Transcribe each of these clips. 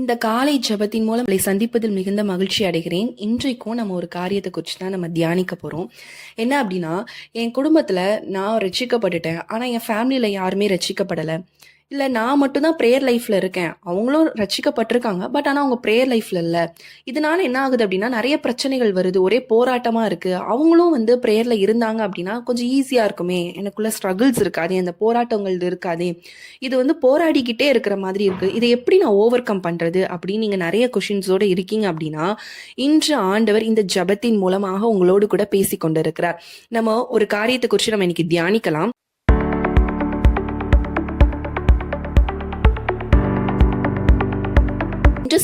இந்த காலை ஜெபத்தின் மூலம் உங்களை சந்திப்பதில் மிகுந்த மகிழ்ச்சி அடைகிறேன். இன்றைக்கும் நம்ம ஒரு காரியத்தை குறித்து தான் நம்ம தியானிக்க போறோம். என்ன அப்படின்னா, என் குடும்பத்துல நான் ரட்சிக்கப்பட்டுட்டேன். ஆனா என் ஃபேமிலியில யாருமே ரட்சிக்கப்படல. இல்ல நான் மட்டும் தான் பிரேயர் லைஃப்ல இருக்கேன். அவங்களும் ரட்சிக்கப்பட்டிருக்காங்க. பட் ஆனா அவங்க பிரேயர் லைஃப்ல இல்ல. இதனால என்ன ஆகுது அப்படின்னா, நிறைய பிரச்சனைகள் வருது. ஒரே போராட்டமா இருக்கு. அவங்களும் பிரேயர்ல இருந்தாங்க அப்படின்னா கொஞ்சம் ஈஸியா இருக்குமே. எனக்குள்ள ஸ்ட்ரகிள்ஸ் இருக்காது. அந்த போராட்டங்கள் இருக்காது. இது போராடிக்கிட்டே இருக்கிற மாதிரி இருக்கு. இதை எப்படி நான் ஓவர் கம் பண்றது அப்படின்னு நீங்க நிறைய கொஷின்ஸோட இருக்கீங்க அப்படின்னா, இன்று ஆண்டவர் இந்த ஜெபத்தின் மூலமாக உங்களோடு கூட பேசி கொண்டிருக்கிறார். நம்ம ஒரு காரியத்தை குறித்து நம்ம இன்னைக்கு தியானிக்கலாம்.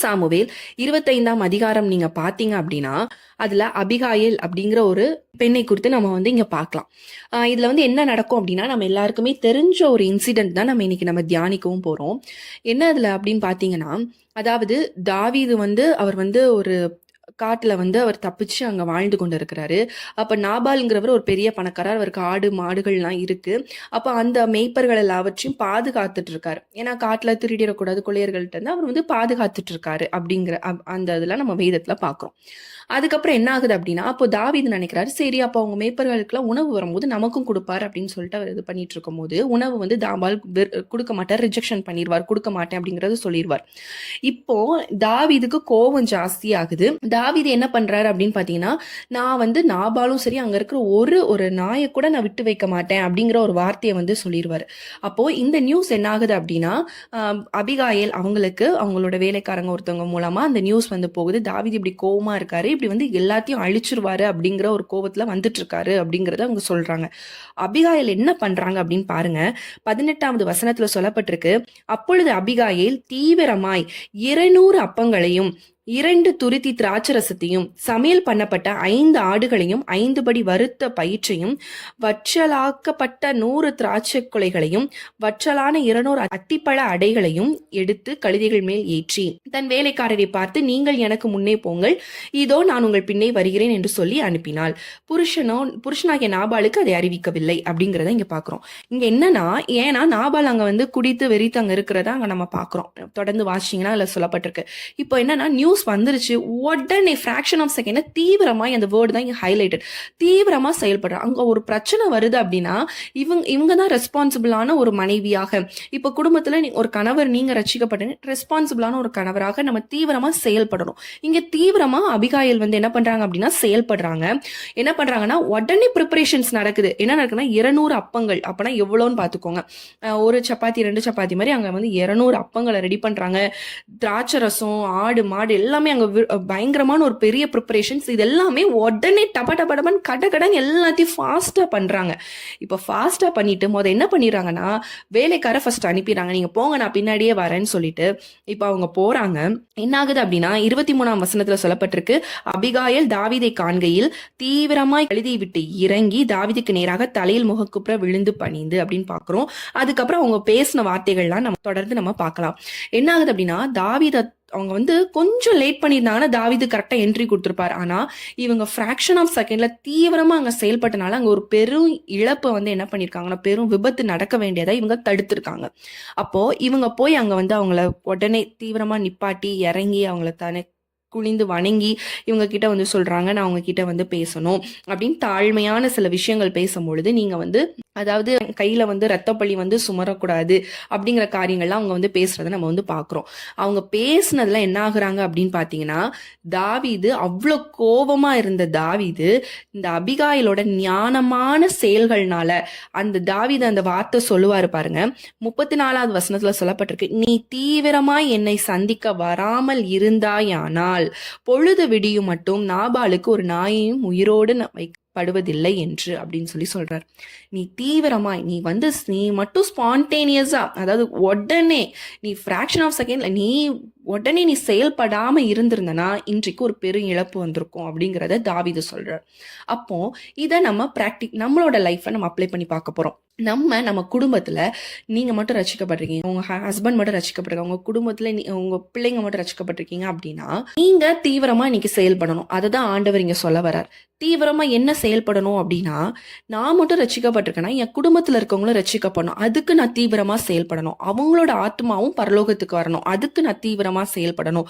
சாமுவேல் 25ஆம் அதிகாரம் நீங்க பாத்தீங்க அப்படின்னா, அதுல அபிகாயில் அப்படிங்கிற ஒரு பெண்ணை குறித்து நம்ம இங்க பார்க்கலாம். இதுல என்ன நடக்கும் அப்படின்னா, நம்ம எல்லாருக்குமே தெரிஞ்ச ஒரு இன்சிடென்ட் தான் நம்ம தியானிக்கவும் போறோம். என்ன அதுல அப்படின்னு பாத்தீங்கன்னா, அதாவது தாவீது அவர் ஒரு காட்டுல அவர் தப்பிச்சு அங்க வாழ்ந்து கொண்டு இருக்கிறாரு. அப்ப நாபால்ங்கிறவர் ஒரு பெரிய பணக்காரர். அவருக்கு ஆடு மாடுகள்லாம் இருக்கு. அப்ப அந்த மேய்ப்பர்கள் எல்லாவற்றையும் பாதுகாத்துட்டு இருக்காரு. ஏன்னா காட்டுல திருடிடக்கூடாது கொள்ளையர்கள்ட்ட இருந்து அவர் பாதுகாத்துட்டு இருக்காரு அப்படிங்கிற அந்த இதெல்லாம் நம்ம வேதத்துல பாக்குறோம். அதுக்கப்புறம் என்ன ஆகுது அப்படின்னா, அப்போ தாவீது நினைக்கிறாரு, சரி அப்போ அவங்க மேய்ப்பர்களுக்குலாம் உணவு வரும்போது நமக்கும் கொடுப்பாரு அப்படின்னு சொல்லிட்டு அவர் இது பண்ணிட்டு இருக்கும் போது, உணவு தாபால் கொடுக்க மாட்டார், ரிஜெக்ஷன் பண்ணிடுவார், கொடுக்க மாட்டேன் அப்படிங்கறது சொல்லிடுவார். இப்போ தாவீதுக்கு கோபம் ஜாஸ்தி ஆகுது. தாவீது என்ன பண்றாரு அப்படின்னு பாத்தீங்கன்னா, நான் நாபாலும் சரி அங்க இருக்கிற ஒரு நாயை கூட நான் விட்டு வைக்க மாட்டேன் அப்படிங்கிற ஒரு வார்த்தையை சொல்லிடுவாரு. அப்போ இந்த நியூஸ் என்ன ஆகுது அப்படின்னா, அபிகாயேல் அவங்களோட வேலைக்காரங்க ஒருத்தவங்க மூலமா அந்த நியூஸ் போகுது. தாவீது இப்படி கோவமா இருக்காரு, இப்படி எல்லாத்தையும் அழிச்சிருவாரு அப்படிங்கிற ஒரு கோபத்துல வந்துட்டு இருக்காரு அப்படிங்கறத அவங்க சொல்றாங்க. அபிகாயேல் என்ன பண்றாங்க அப்படின்னு பாருங்க. 18வது வசனத்துல சொல்லப்பட்டிருக்கு, அப்பொழுது அபிகாயேல் தீவிரமாய் 200 அப்பங்களையும் 2 துருத்தி திராட்சரசத்தையும் சமையல் பண்ணப்பட்ட 5 ஆடுகளையும் 5 படி வறுத்த பயிற்சையும் வற்றலாக்கப்பட்ட 100 திராட்சை கொலைகளையும் வற்றலான 200 அத்திப்பழ அடைகளையும் எடுத்து கழுதைகள் மேல் ஏற்றி தன் வேலைக்காரரை பார்த்து, நீங்கள் எனக்கு முன்னே போங்கள், இதோ நான் உங்கள் பின்னே வருகிறேன் என்று சொல்லி அனுப்பினாள். புருஷனாகிய நாபாலுக்கு அதை அறிவிக்கவில்லை அப்படிங்கிறத இங்க பாக்குறோம். இங்க என்னன்னா, ஏன்னா நாபால் அங்க குடித்து வெறித்து அங்க இருக்கிறத அங்க நம்ம பாக்குறோம். தொடர்ந்து வாசிச்சீங்கன்னா அதுல சொல்லப்பட்டிருக்கு. இப்போ என்னன்னா, நியூஸ் வந்துருச்சு, உடனே ஃபிராக்ஷன் ஆஃப் செகண்ட் தீவிரமா, அந்த வேர்டு தான் இங்க ஹைலைட்டட், தீவிரமா செயல்படுறாங்க. அங்க ஒரு பிரச்சனை வருது அப்படின்னா இவங்க தான் ரெஸ்பான்சிபிளான ஒரு மனைவியாக, இப்ப குடும்பத்துல ஒரு கணவர், நீங்க ரட்சிக்கப்பட்ட ரெஸ்பான்சிபிளான ஒரு கணவராக நம்ம தீவிரமா செயல்படணும். இங்க தீவிரமா அபிகாயேல் என்ன பண்றாங்க அப்படின்னா செயல்படுறாங்க. என்ன பண்றாங்கன்னா, உடனே ப்ரிப்பரேஷன்ஸ் நடக்குது. என்ன நடக்குதுன்னா, 200 அப்பங்கள், அப்பனா எவ்வளோன்னு பாத்துக்கோங்க. ஒரு சப்பாத்தி 2 சப்பாத்தி மாதிரி அங்க 200 அப்பங்களை ரெடி பண்றாங்க. திராட்சை ரசம், ஆடு மாடு எல்லாமே அங்க பயங்கரமான ஒரு பெரிய ப்ரிப்பரேஷன்ஸ். இது எல்லாமே உடனே டபன் கடன் எல்லாத்தையும் ஃபாஸ்டா பண்றாங்க. இப்ப ஃபாஸ்டா பண்ணிட்டு என்ன பண்ணிடுறாங்கன்னா, வேலைக்கார ஃபர்ஸ்ட் அனுப்பிடுறாங்க, நீங்க போங்க நான் பின்னாடியே வரேன்னு சொல்லிட்டு. இப்ப அவங்க போறாங்க. என்ன ஆகுது அப்படின்னா, 23ஆம் வசனத்துல சொல்லப்பட்டிருக்கு, அபிகாயேல் தாவீதை காண்கையில் தீவிரமாய் கழுதையை விட்டு இறங்கி தாவீதுக்கு நேராக தலையில் முகக்குப்புற விழுந்து பணிந்து அப்படின்னு பாக்குறோம். அதுக்கப்புறம் அவங்க பேசின வார்த்தைகள்லாம் நம்ம தொடர்ந்து நம்ம பார்க்கலாம். என்ன ஆகுது அப்படின்னா, தாவீத அவங்க கொஞ்சம் லேட் பண்ணியிருந்தாங்கன்னா தாவீது கரெக்டா என்ட்ரி கொடுத்துருப்பாரு. ஆனா இவங்க ஃபிராக்ஷன் ஆஃப் செகண்ட்ல தீவிரமா அங்க செயல்பட்டனால அங்க ஒரு பெரும் இழப்பை என்ன பண்ணிருக்காங்கன்னா, பெரும் விபத்து நடக்க வேண்டியதை இவங்க தடுத்திருக்காங்க. அப்போ இவங்க போய் அங்க அவங்கள உடனே தீவிரமா நிப்பாட்டி இறங்கி அவங்கள தானே குனிந்து வணங்கி இவங்க கிட்ட சொல்றாங்க, நான் அவங்க கிட்ட பேசணும் அப்படின்னு தாழ்மையான சில விஷயங்கள் பேசும்பொழுது, நீங்க அதாவது கையில ரத்தப்பள்ளி சுமரக்கூடாது அப்படிங்கிற காரியங்கள்லாம் அவங்க பேசுறத நம்ம பாக்குறோம். அவங்க பேசுனதுல என்ன ஆகுறாங்க அப்படின்னு பாத்தீங்கன்னா, தாவீது அவ்வளவு கோபமா இருந்த தாவீது இந்த அபிகாயிலோட ஞானமான செயல்கள்னால அந்த தாவீது அந்த வார்த்தை சொல்லுவாரு பாருங்க. 34வது வசனத்துல சொல்லப்பட்டிருக்கு, நீ தீவிரமாய் என்னை சந்திக்க வராமல் இருந்தாயானால் பொழுது விடியும் மட்டும் நாபாலுக்கு ஒரு நாயையும் உயிரோடு படுவதில்லை என்று அப்படின்னு சொல்றார். நீ தீவிரமாய் நீ மட்டும் ஸ்பான்டேனியஸா, அதாவது உடனே நீ ஃபிராக்ஷன் ஆஃப் செகண்ட்ல உடனே நீ செயல்படாம இருந்திருந்தனா இன்றைக்கு ஒரு பெரும் இழப்பு வந்திருக்கும் அப்படிங்கிறத தாவீது சொல்றார். அப்போ இதை நம்ம நம்மளோட லைஃப்ல நம்ம அப்ளை பண்ணி பார்க்க போறோம். நம்ம குடும்பத்துல நீங்க மட்டும் ரசிக்கப்படுறீங்க, உங்க ஹஸ்பண்ட் மட்டும் ரசிக்கப்படுறீங்க, உங்க குடும்பத்துல உங்க பிள்ளைங்க மட்டும் ரசிக்கப்பட்டிருக்கீங்க அப்படின்னா நீங்க தீவிரமா இன்னைக்கு செயல்படணும். அதை தான் ஆண்டவர் இங்க சொல்ல வர்றார். தீவிரமா என்ன செயல்படணும் அப்படின்னா, நான் மட்டும் ரட்சிக்கப்பட்டிருக்கேன்னா என் குடும்பத்துல இருக்கவங்களும் ரட்சிக்கப்படணும். அதுக்கு நான் தீவிரமா செயல்படணும். அவங்களோட ஆத்மாவும் பரலோகத்துக்கு வரணும். அதுக்கு நான் தீவிரமா செயல்படணும்.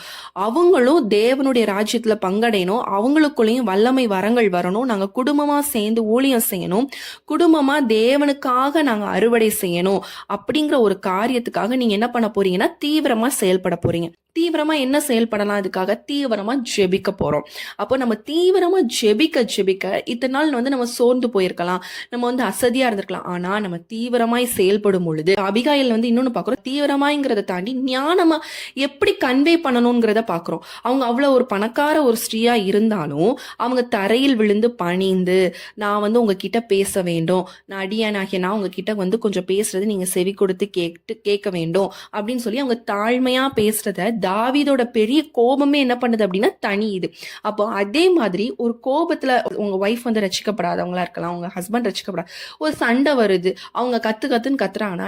அவங்களும் தேவனுடைய ராஜ்யத்துல பங்கடையணும். அவங்களுக்குள்ளேயும் வல்லமை வரங்கள் வரணும். நாங்க குடும்பமா சேர்ந்து ஊழியம் செய்யணும். குடும்பமா தேவனுக்காக நாங்க அறுவடை செய்யணும். அப்படிங்கிற ஒரு காரியத்துக்காக நீங்க என்ன பண்ண போறீங்கன்னா தீவிரமா செயல்பட போறீங்க. தீவிரமா என்ன செயல்படலாம்? அதுக்காக தீவிரமா ஜெபிக்க போறோம். அப்போ நம்ம தீவிரமா ஜெபிக்க இத்தனை நாள் நம்ம சோர்ந்து போயிருக்கலாம், நம்ம அசதியா இருந்திருக்கலாம். ஆனா நம்ம தீவிரமாய் செயல்படும் பொழுது அபிகாயில் இன்னொன்னு பாக்குறோம். தீவிரமாய்ங்கிறத தாண்டி ஞானமா எப்படி கன்வே பண்ணணும்ங்கிறத பாக்குறோம். அவங்க அவ்வளவு ஒரு பணக்கார ஒரு ஸ்ரீயா இருந்தாலும் அவங்க தரையில் விழுந்து பணிந்து, நான் உங்ககிட்ட பேச வேண்டும், நான் அடியானாகிய நான் உங்ககிட்ட கொஞ்சம் பேசுறது நீங்க செவி கொடுத்து கேட்க வேண்டும் அப்படின்னு சொல்லி அவங்க தாழ்மையா பேசுறத தாவீதோட பெரிய கோபமே என்ன பண்ணுது அப்படின்னா தனியுது. அப்போ அதே மாதிரி ஒரு கோபத்துல உங்க ஒய்ஃப் ரட்சிக்கப்படாதவங்களா இருக்கலாம், உங்க ஹஸ்பண்ட் ரட்சிக்கப்படாத, ஒரு சண்டை வருது, அவங்க கத்துன்னு கத்துறாங்கன்னா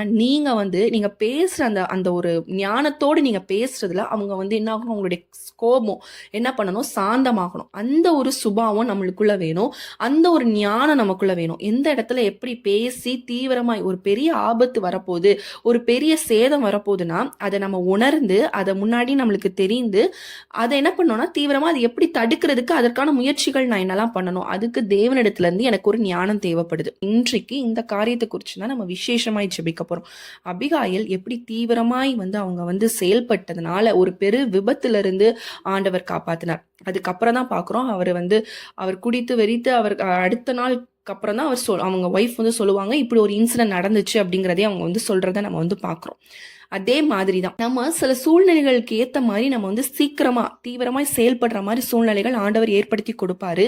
நீங்க பேசுற அந்த ஒரு ஞானத்தோடு நீங்க பேசுறதுல அவங்க என்ன ஆகணும், அவங்களுடைய கோபம் என்ன பண்ணணும், சாந்தமாகணும். அந்த ஒரு சுபாவம் நம்மளுக்குள்ள வேணும். அந்த ஒரு ஞானம் நமக்குள்ள வேணும். எந்த இடத்துல எப்படி பேசி தீவிரமாய் ஒரு பெரிய ஆபத்து வரப்போகுது, ஒரு பெரிய சேதம் வரப்போகுதுன்னா அதை நம்ம உணர்ந்து அதை முன்னாடி நம்மளுக்கு தெரிந்து அதை என்ன பண்ணோம்னா தீவிரமா அதை எப்படி தடுக்கிறதுக்கு அதற்கான முயற்சிகள் நான் என்னெல்லாம் பண்ணணும். அதுக்கு தேவனிடத்துல இருந்து எனக்கு ஒரு ஞானம் தேவைப்படுது. இன்றைக்கு இந்த காரியத்தை குறித்து தான் நம்ம விசேஷமாய் ஜெபிக்க போறோம். அபிகாயில் எப்படி தீவிரமாய் அவங்க செயல்பட்டதுனால ஒரு பெரு விபத்துல இருந்து ஆண்டவர் காப்பாத்தினார். அதுக்கப்புறம் தான் பாக்குறோம் அவர் குடித்து வெறித்து அவர் அடுத்த நாள் அப்புறம் தான் அவங்க ஒய்ஃப் சொல்லுவாங்க இப்படி ஒரு இன்சிடென்ட் நடந்துச்சு அப்படிங்கிறதே அவங்க சொல்றதை நம்ம பாக்குறோம். அதே மாதிரி தான் நம்ம சில சூழ்நிலைகளுக்கு ஏற்ற மாதிரி நம்ம சீக்கிரமா தீவிரமாய் செயல்படுற மாதிரி சூழ்நிலைகள் ஆண்டவர் ஏற்படுத்தி கொடுப்பாரு.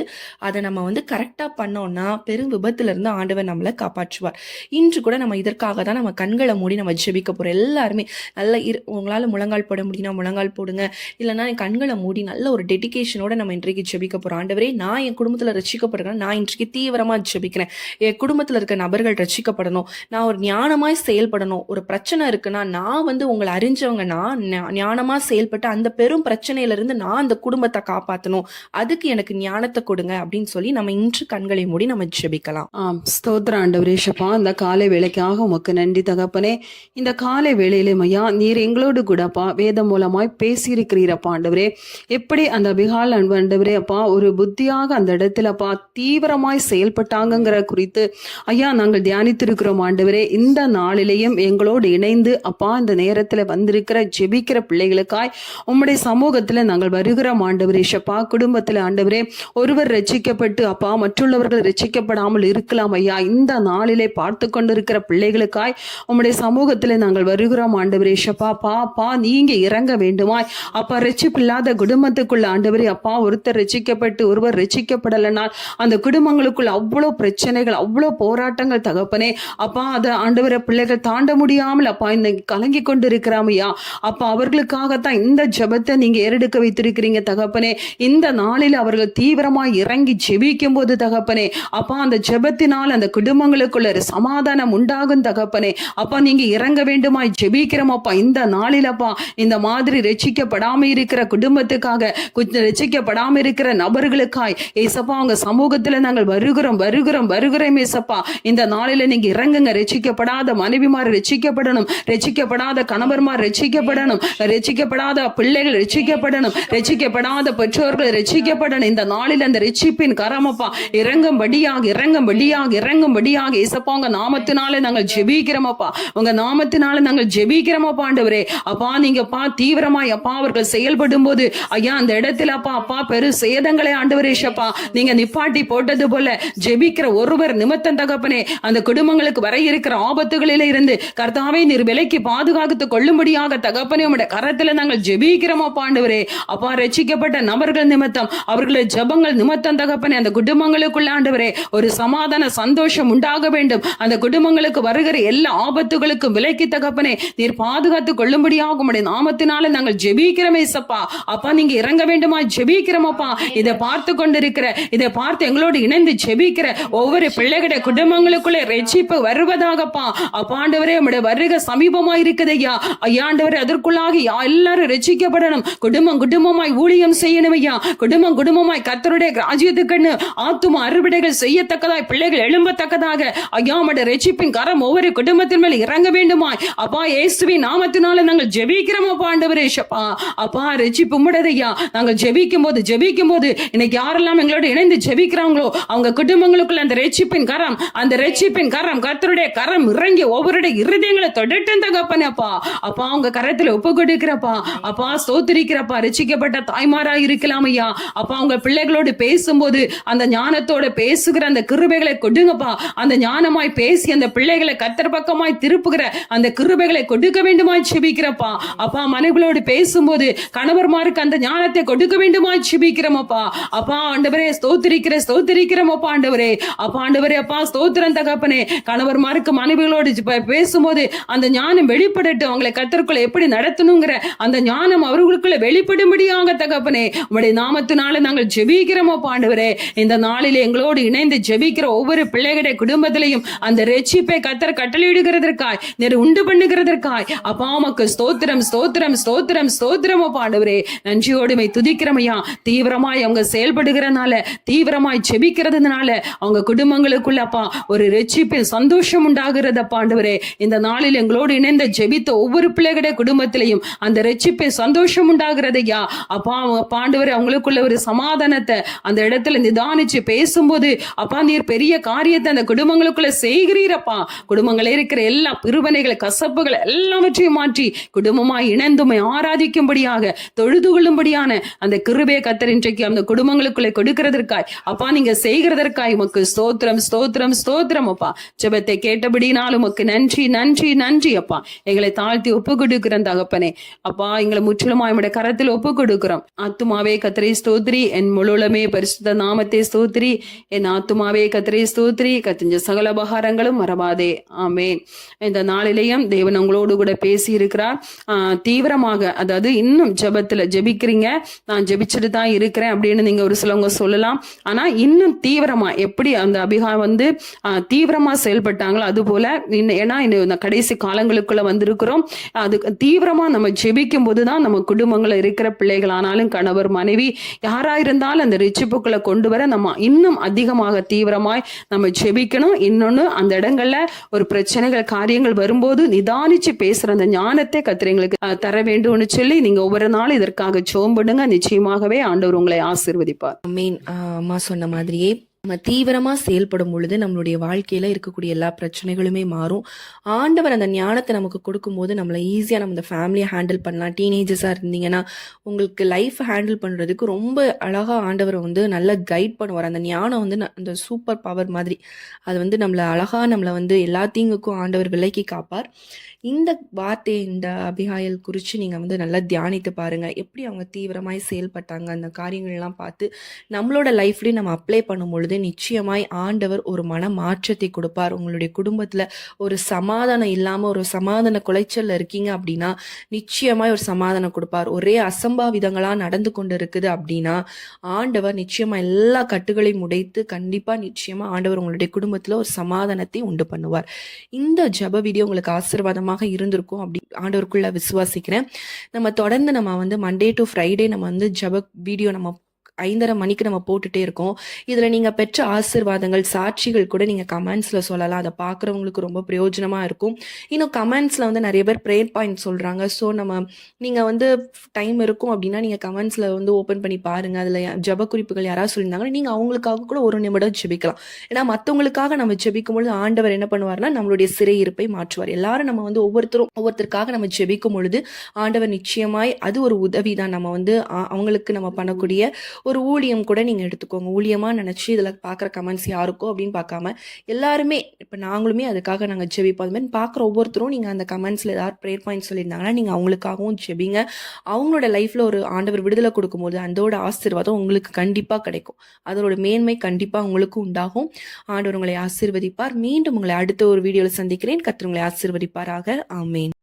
அதை நம்ம கரெக்டா பண்ணோம்னா பெரும் விபத்துல இருந்து ஆண்டவர் நம்மளை காப்பாற்றுவார். இன்று கூட நம்ம இதற்காக தான் நம்ம கண்களை மூடி நம்ம ஜெபிக்க போறோம். எல்லாருமே நல்ல உங்களால முழங்கால் போட முடியும்னா முழங்கால் போடுங்க, இல்லைன்னா கண்களை மூடி நல்ல ஒரு டெடிகேஷனோட நம்ம இன்றைக்கு ஜெபிக்க போறோம். ஆண்டவரே, நான் என் குடும்பத்துல ரட்சிக்கப்படுறேன், நான் இன்றைக்கு தீவிரமா ஜெபிக்கிறேன். என் குடும்பத்துல இருக்க நபர்கள் ரட்சிக்கப்படணும், நான் ஒரு ஞானமாய் செயல்படணும். ஒரு பிரச்சனை இருக்குன்னா நான் உங்களை அறிஞ்சவங்க, நான் ஞானமா செயல்பட்டு அந்த பெரும் பிரச்சனையில இருந்து நான் அந்த குடும்பத்தை காப்பாற்றணும், அதுக்கு எனக்கு ஞானத்தை கொடுங்க அப்படின்னு சொல்லி நம்ம இன்று கண்களை மூடி நம்ம ஜெபிக்கலாம். ஸ்தோத்திர ஆண்டவரே, ஷப்பா, இந்த காலை வேளைக்காக உமக்கு நன்றி தகப்பனே. இந்த காலை வேளையிலே ஐயா நீர் எங்களோடு கூடப்பா வேதம் மூலமாய் பேசியிருக்கிறீரப்பா ஆண்டவரே. எப்படி அந்த அபிகால் ஆண்டவரே அப்பா ஒரு புத்தியாக அந்த இடத்துலப்பா தீவிரமாய் செயல்பட்டாங்கிற குறித்து ஐயா நாங்கள் தியானித்திருக்கிறோம் ஆண்டவரே. இந்த நாளிலேயும் எங்களோடு இணைந்து அப்பா இந்த நேரத்துல வந்திருக்கிற ஜெபிக்கிற பிள்ளைகளுக்காய் உம்முடைய சமூகத்துல நாங்கள் வருகிறோம் ஆண்டவரே. ஷப்பா, குடும்பத்துல ஆண்டவரே ஒருவர் ரட்சிக்கப்பட்டு அப்பா மற்றுள்ளவர்கள் ரட்சிக்கப்படாமல் இருக்கலாம் ஐயா. இந்த நாளிலே பார்த்து கொண்டிருக்கிற பிள்ளைகளுக்காய் உம்முடைய சமூகத்துல நாங்கள் வருகிறோம் ஆண்டவரே. ஷப்பா, பாப்பா நீங்க இறங்க வேண்டுமாய் அப்பா. ரட்சிப்பில்லாத குடும்பத்துக்குள்ள ஆண்டவரே அப்பா ஒருத்தர் ரட்சிக்கப்பட்டு ஒருவர் ரட்சிக்கப்படலைனால் அந்த குடும்பங்களுக்குள்ள அவ்வளவு பிரச்சனைகள், அவ்வளவு போராட்டங்கள் தகப்பனே அப்பா. அதை ஆண்டவரை பிள்ளைகள் தாண்ட முடியாமல் அப்பா இன்னைக்கு கலங்கி கொண்டு இருக்கிறாமையா அப்பா. அவர்களுக்காகத்தான் இந்த ஜெபத்தை நீங்க ஏறெடுக்க வைத்திருக்கிறீங்க தகப்பனே. இந்த நாளில் அவர்கள் தீவிரமாய் இறங்கி ஜெபிக்கும் போது தகப்பனே அப்பா அந்த ஜெபத்தினால் அந்த குடும்பங்களுக்குள்ள சமாதானம் உண்டாகும் தகப்பனே அப்பா. நீங்க இறங்க வேண்டுமாய் ஜெபிக்கிறோம் அப்பா. இந்த நாளில் அப்பா இந்த மாதிரி ரட்சிக்கப்படாம இருக்கிற குடும்பத்துக்காக, ரட்சிக்கப்படாம இருக்கிற நபர்களுக்காய் ஏசப்பா அவங்க சமூகத்துல நாங்கள் வருகிறோம் ஏசப்பா. இந்த நாளில நீங்க இறங்குங்க. ரட்சிக்கப்படாத மனைவிமார் ரட்சிக்கப்படணும், ரட்சிக்கப்படாத கணவர்மார் ரட்சிக்கப்படணும், ரட்சிக்கப்படாத பிள்ளைகள் ரட்சிக்கப்படணும், ரட்சிக்கப்படாத பெற்றோர்கள் ரட்சிக்கப்படணும். இந்த நாளில் அந்த ரட்சிப்பின் கரமப்பா இறங்கும்படியாக ஏசப்பா உங்க நாமத்தினால நாங்கள் ஜெபிக்கிறோமப்பா. உங்க நாமத்தினால நாங்கள் ஜெபிக்கிறோமப்பா ஆண்டவரே அப்பா. நீங்க தீவிரமாய் அப்பா அவர்கள் செயல்படும் போது ஐயா அந்த இடத்துல அப்பா பெரு சேதங்களை ஆண்டவரே ஷப்பா நீங்க நிப்பாட்டி போட்டது போல ஜெபிக்கிற ஒருவர் நிமித்தம் தகப்பனே அந்த குடும்பங்களுக்கு வர இருக்கிற ஆபத்துகளில இருந்து கர்த்தாவே நீர் விலைக்கு பாதுகாத்து கொள்ளும்படியாக தகப்பனே உம்முடைய கரத்துல நாங்கள் ஜெபிக்கிறோம் அப்பா ஆண்டவரே அப்பா. ரட்சிக்கப்பட்ட நபர்கள் நிமித்தம் அவர்களுடைய ஜெபங்கள் நிமித்தம் தகப்பனே அந்த குடும்பங்களுக்குள்ள ஆண்டவரே ஒரு சமாதான சந்தோஷம் உண்டாக வேண்டும். அந்த குடும்பங்களுக்கு வருகிற எல்லா ஆபத்துகளுக்கும் விலைக்கு தகப்பனே நீர் பாதுகாத்து கொள்ளும்படியாக உம்முடைய நாமத்தினால நாங்கள் ஜெபிக்கிறோம் ஏசப்பா அப்பா. நீங்க இறங்க வேண்டுமா ஜெபிக்கிறோம் அப்பா. இதை பார்த்து கொண்டிருக்கிற, இதை பார்த்து எங்களோடு இணைந்து ஜெபிக்கிற ஒவ்வொரு பிள்ளைகளுடைய குடும்பங்களுக்குள்ளே ரட்சிப்பு வருவதாகப்பா அப்பா ஆண்டவரே உம்முடைய வருகை சமீபமாய் இருக்குது ஐயா. ஐயா ஆண்டவரே, அதற்குள்ளாக எல்லாரும் ரட்சிக்கப்படணும். குடும்பம் குடும்பமாய் ஊழியம் செய்யணும் ஐயா. குடும்பம் குடும்பமாய் கர்த்தருடைய ராஜ்யத்துக்குன்னு ஆத்தும அறுவடைகள் செய்யத்தக்கதாய் பிள்ளைகள் எழும்பத்தக்கதாக ஐயா உம்முடைய ரட்சிப்பின் கரம் ஒவ்வொரு குடும்பத்தின் மேல் இறங்க வேண்டுமாய் அப்பா இயேசுவின் நாமத்தினால நாங்கள் ஜெபிக்கிறோம் அப்பா ஆண்டவரே. அப்பா ரட்சிப்பு உம்முடையதையா. நாங்கள் ஜெபிக்கும் போது இன்னைக்கு யாரெல்லாம் எங்களோட இணைந்து ஜெபிக்கிறாங்களோ அவங்க குடும்பங்களுக்குள்ள அந்த ரட்சிப்பின் கரம் கர்த்தருடைய கரம் இறங்கி ஒவ்வொருடைய இருதயங்களை தொடட்டும் தகப்பனே. அப்பா உங்க கரத்துல ஒப்பு கொடுக்கிறப்பா. அப்பா ஸ்தோத்திரிக்கிறப்பா. ரட்சிக்கப்பட்ட தாய்மாரா இருக்கலாம் ஐயா. அப்பா உங்க பிள்ளைகளோடு பேசும்போது அந்த ஞானத்தோட பேசுகிற அந்த கிருபைகளை கொடுங்கப்பா. அந்த ஞானமாய் பேசி அந்த பிள்ளைகளை கர்த்தர் பக்கமாய் திருப்புகிற அந்த கிருபைகளை கொடுக்க வேண்டுமாய் ஜெபிக்கிறப்பா. அப்பா மனைவிகளோடு பேசும்போது கணவர்மாருக்கு அந்த ஞானத்தை கொடுக்க வேண்டுமாய் ஜெபிக்கிறோமப்பா. அப்பா ஆண்டவரே ஸ்தோத்திரிக்கிறோமப்பா ஆண்டவரே. அப்பா ஆண்டவரே அப்பா ஸ்தோத்திரம் தகப்பனே. கணவர்மாருக்கு மனைவிகளோடு பேசும்போது அந்த ஞானம் வெளிப்படட்டும். அவங்களை கர்த்தருக்குள்ள எப்படி நடத்தணுங்கிற அந்த ஞானம் அவர்களுக்குள்ள வெளிப்படும்படியாக தகப்பனே உம்முடைய நாமத்தினால நாங்கள் ஜெபிக்கிறோமப்பா ஆண்டவரே. இந்த நாளில் எங்களோடு இணைந்து ஜெபிக்கிற ஒவ்வொரு பிள்ளைகளுடைய குடும்பத்திலையும் அந்த ரட்சிப்பை கர்த்தர் கட்டளையிடுகிறதற்காய் நீர் உண்டு பண்ணுகிறதற்காய் அப்பா உமக்கு ஸ்தோத்திரம் அப்பா ஆண்டவரே. நன்றியோடுமை துதிக்கிறமையா. தீவிரமாய் அவங்க செயல்படுகிறதுனால, தீவிரமாய் ஜெபிக்கிறதுனால அவங்க குடும்பங்களுக்குள்ள அப்பா ஒரு ரட்சிப்பின் சந்தோஷம் உண்டாகிறதப்பா ஆண்டவரே. இந்த நாளில் எங்களோடு இணைந்த ஜெபித்த ஒவ்வொரு பிள்ளைகளுடைய குடும்பத்திலையும் அந்த ரட்சிப்பின் சந்தோஷம் உண்டாகிறதையா. அப்பா ஆண்டவரே அவங்களுக்குள்ள ஒரு சமாதானத்தை அந்த இடத்துல நிதானிச்சு பேசும்போது அப்பா நீர் பெரிய காரியத்தை அந்த குடும்பங்களுக்குள்ள செய்கிறீரப்பா. குடும்பங்களே இருக்கிற எல்லா பிரிவினைகளை கசப்புகளை எல்லாவற்றையும் மாற்றி குடும்பமாய் இணைந்துமை ஆராதிக்கும்படியாக தொழுது கொள்ளும்படியான அந்த கிருபையை கர்த்தர் இன்றைக்கு அந்த குடும்பங்களுக்குள்ளே கொடுக்கிறதற்காய் அப்பா நீங்க செய்கிறதற்காய் உமக்கு ஸ்தோத்திரம் அப்பா. ஜெபத்தை கேட்டபடினாலும் உமக்கு நன்றி அப்பா. எங்களை தாழ்த்தி ஒப்பு கொடுக்கிறோம் தகப்பனே. அப்பா எங்களை முற்றிலுமாய் உம்முடைய கரத்தில் ஒப்பு கொடுக்கிறோம். ஆத்துமாவே கர்த்தரை ஸ்தோத்திரி, என் முழுமே பரிசுத்த நாமத்தை ஸ்தோத்திரி. என் ஆத்துமாவே கர்த்தரை ஸ்தோத்திரி, கர்த்தர் சகல உபகாரங்களும் மறவாதே. ஆமென். இந்த நாளிலேயும் தேவன் உங்களோடு கூட பேசி இருக்கிறார். தீவிரமாக, அதாவது இன்னும் ஜெபத்துல ஜெபிக்கிறீங்க, நான் ஜெபிச்சுட்டு தான் இருக்கிறேன் அப்படின்னு நீங்க ஒரு சிலவங்க சொல்லலாம். ஆனா இன்னும் தீவிரமா எப்படி அந்த அபிகா தீவிரமா செயல்பட்டாங்களோ அது போல ஏன்னா இந்த கடைசி காலங்களுக்குள்ள வந்திருக்கிறோம். அது தீவிரமா நம்ம ஜெபிக்கும் போதுதான் நம்ம குடும்பங்கள்ல இருக்கிற பிள்ளைகள் ஆனாலும் கணவர் மனைவி யாரா இருந்தாலும் அந்த ரட்சிப்புக்குள்ள கொண்டு வர நம்ம இன்னும் அதிகமாக தீவிரமாய் நம்ம ஜெபிக்கணும். இன்னொன்னு அந்த இடங்கள்ல ஒரு பிரச்சனைகள் காரியங்கள் வரும்போது நிதானிச்சு பேசுற அந்த ஞானத்தை கர்த்தர் எங்களுக்கு தர வேண்டும்னு சொல்லி நீங்க ஒவ்வொரு நாளும் இதற்காக ஜெபப்படுங்க. நிச்சயமாகவே ஆண்டவர் உங்களை ஆசீர்வதிப்பார். ஆமென். அம்மா சொன்ன மாதிரியே நம்ம தீவிரமா செயல்படும் பொழுது நம்மளுடைய வாழ்க்கையில இருக்கக்கூடிய எல்லா பிரச்சனைகளுமே மாறும். ஆண்டவர் அந்த ஞானத்தை நமக்கு கொடுக்கும்போது நம்மளை ஈஸியா நம்ம இந்த ஃபேமிலியை ஹேண்டில் பண்ணலாம். டீனேஜர்ஸா இருந்தீங்கன்னா உங்களுக்கு லைஃப் ஹேண்டில் பண்றதுக்கு ரொம்ப அழகா ஆண்டவர் நல்ல கைட் பண்ணுவார். அந்த ஞானம் அந்த சூப்பர் பவர் மாதிரி அது நம்மளை அழகா நம்மளை எல்லா தீங்குக்கும் ஆண்டவர் விலக்கி காப்பார். இந்த வார்த்தையை இந்த அபிகாயல் குறித்து நீங்கள் நல்லா தியானித்து பாருங்கள். எப்படி அவங்க தீவிரமாய் செயல்பட்டாங்க அந்த காரியங்கள்லாம் பார்த்து நம்மளோட லைஃப்லேயும் நம்ம அப்ளை பண்ணும் பொழுது நிச்சயமாய் ஆண்டவர் ஒரு மன மாற்றத்தை கொடுப்பார். உங்களுடைய குடும்பத்தில் ஒரு சமாதானம் இல்லாமல் ஒரு சமாதான குலைச்சலில் இருக்கீங்க அப்படின்னா நிச்சயமாய் ஒரு சமாதானம் கொடுப்பார். ஒரே அசம்பாவிதங்களாக நடந்து கொண்டு இருக்குது அப்படின்னா ஆண்டவர் நிச்சயமாக எல்லா கட்டுகளையும் உடைத்து கண்டிப்பாக நிச்சயமாக ஆண்டவர் உங்களுடைய குடும்பத்தில் ஒரு சமாதானத்தை உண்டு பண்ணுவார். இந்த ஜெப வீடியோ உங்களுக்கு ஆசீர்வாதமாக இருந்திருக்கும் அப்படி ஆண்டவருக்குள்ள விசுவாசிக்கிறேன். நம்ம தொடர்ந்து நம்ம மண்டே டு ஃப்ரைடே நம்ம ஜெப வீடியோ நம்ம 5:30 மணிக்கு நம்ம போட்டுட்டே இருக்கோம். இதில் நீங்கள் பெற்ற ஆசீர்வாதங்கள் சாட்சிகள் கூட நீங்கள் கமெண்ட்ஸில் சொல்லலாம். அதை பார்க்குறவங்களுக்கு ரொம்ப பிரயோஜனமாக இருக்கும். இன்னும் கமெண்ட்ஸில் நிறைய பேர் ப்ரேயர் பாயிண்ட் சொல்கிறாங்க. ஸோ நீங்கள் டைம் இருக்கும் அப்படின்னா நீங்கள் கமெண்ட்ஸில் ஓப்பன் பண்ணி பாருங்கள். அதில் ஜெப குறிப்புகள் யாராவது சொல்லியிருந்தாங்கன்னா நீங்கள் அவங்களுக்காக கூட ஒரு நிமிடம் ஜெபிக்கலாம். ஏன்னா மற்றவங்களுக்காக நம்ம ஜெபிக்கும்பொழுது ஆண்டவர் என்ன பண்ணுவார்னா நம்மளுடைய சிறையிருப்பை மாற்றுவார். எல்லாரும் நம்ம ஒவ்வொருத்தருக்காக நம்ம ஜெபிக்கும் பொழுது ஆண்டவர் நிச்சயமாய் அது ஒரு உதவி தான். நம்ம அவங்களுக்கு நம்ம பண்ணக்கூடிய ஒரு ஊழியம் கூட நீங்கள் எடுத்துக்கோங்க. ஊழியமாக நினச்சி இதில் பார்க்குற கமெண்ட்ஸ் யாருக்கோ அப்படின்னு பார்க்காம எல்லாருமே இப்போ நாங்களுமே அதுக்காக நாங்கள் ஜெபிப்போம். அது மாதிரி பார்க்குற ஒவ்வொருத்தரும் நீங்கள் அந்த கமெண்ட்ஸில் ஏதாவது ப்ரேயர் பாயிண்ட் சொல்லியிருந்தாங்கன்னா நீங்கள் அவங்களுக்காகவும் ஜெபிங்க. அவங்களோட லைஃப்பில் ஒரு ஆண்டவர் விடுதலை கொடுக்கும்போது அதோட ஆசீர்வாதம் உங்களுக்கு கண்டிப்பாக கிடைக்கும். அதோட மேன்மை கண்டிப்பாக உங்களுக்கு உண்டாகும். ஆண்டவர் உங்களை ஆசீர்வதிப்பார். மீண்டும் உங்களை அடுத்த ஒரு வீடியோவில் சந்திக்கிறேன். கர்த்தர் உங்களை ஆசீர்வதிப்பாராக. ஆமென்.